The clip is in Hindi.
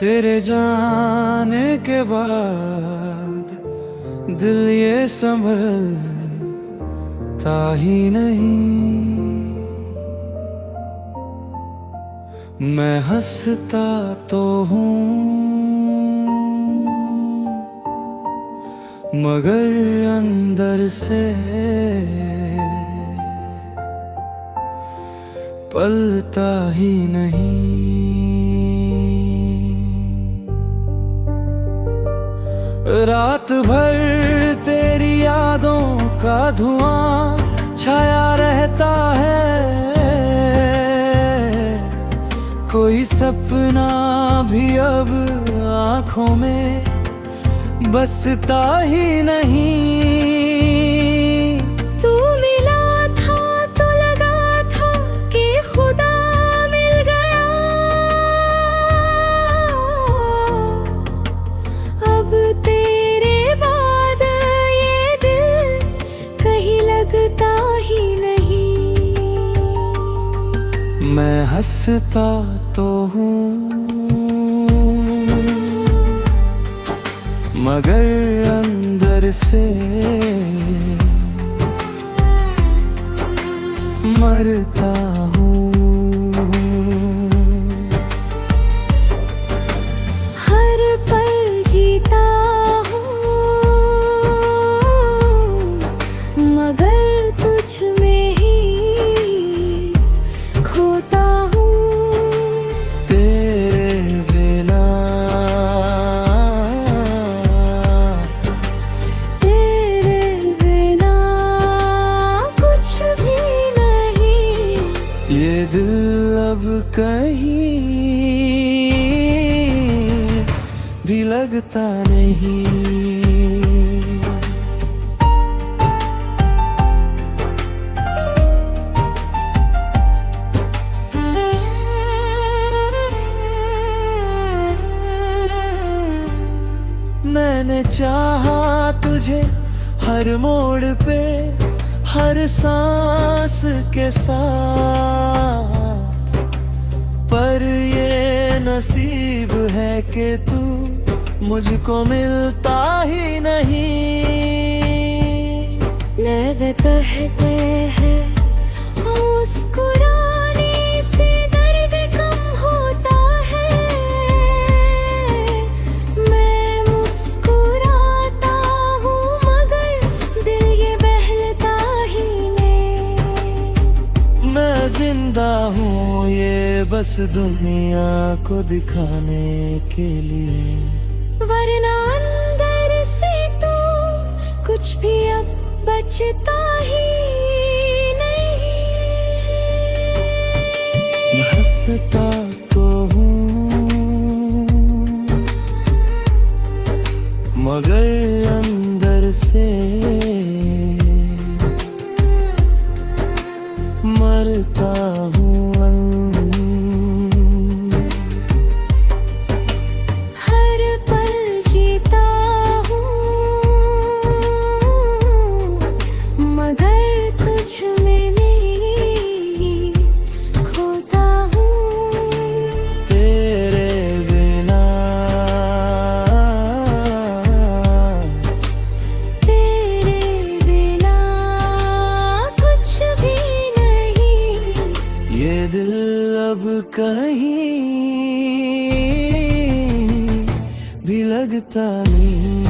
तेरे जाने के बाद दिल ये संभलता ही नहीं। मैं हंसता तो हूँ मगर अंदर से पलता ही नहीं। रात भर तेरी यादों का धुआं छाया रहता है। कोई सपना भी अब आँखों में बसता ही नहीं। तू मिला था तो लगा था कि खुदा मिल गया। अब तेरे बाद ये दिल कहीं लगता ही नहीं। मैं हंसता तो हूँ मगर अंदर से मरता हूँ। हर पल जीता हूँ मगर तुझ में ही खोता हूँ। तेरे बिना ये दिल अब कहीं भी लगता नहीं। मैंने चाहा तुझे हर मोड़ पे हर सांस के साथ, पर ये नसीब है कि तू मुझको मिलता ही नहीं। लगता है मुस्कुराने से दर्द कम होता है। मैं मुस्कुराता हूँ मगर दिल ये बहलता ही नहीं। मैं जिंदा हूँ ये बस दुनिया को दिखाने के लिए, वरना अंदर से तो कुछ भी अब बचता ही नहीं। मैं हंसता तो हूँ मगर अंदर से मरता हूँ। हर पल जीता हूँ मगर तुझ में नहीं खोता हूँ। तेरे बिना कुछ भी नहीं। ये दिल अब कहीं भी लगता नहीं।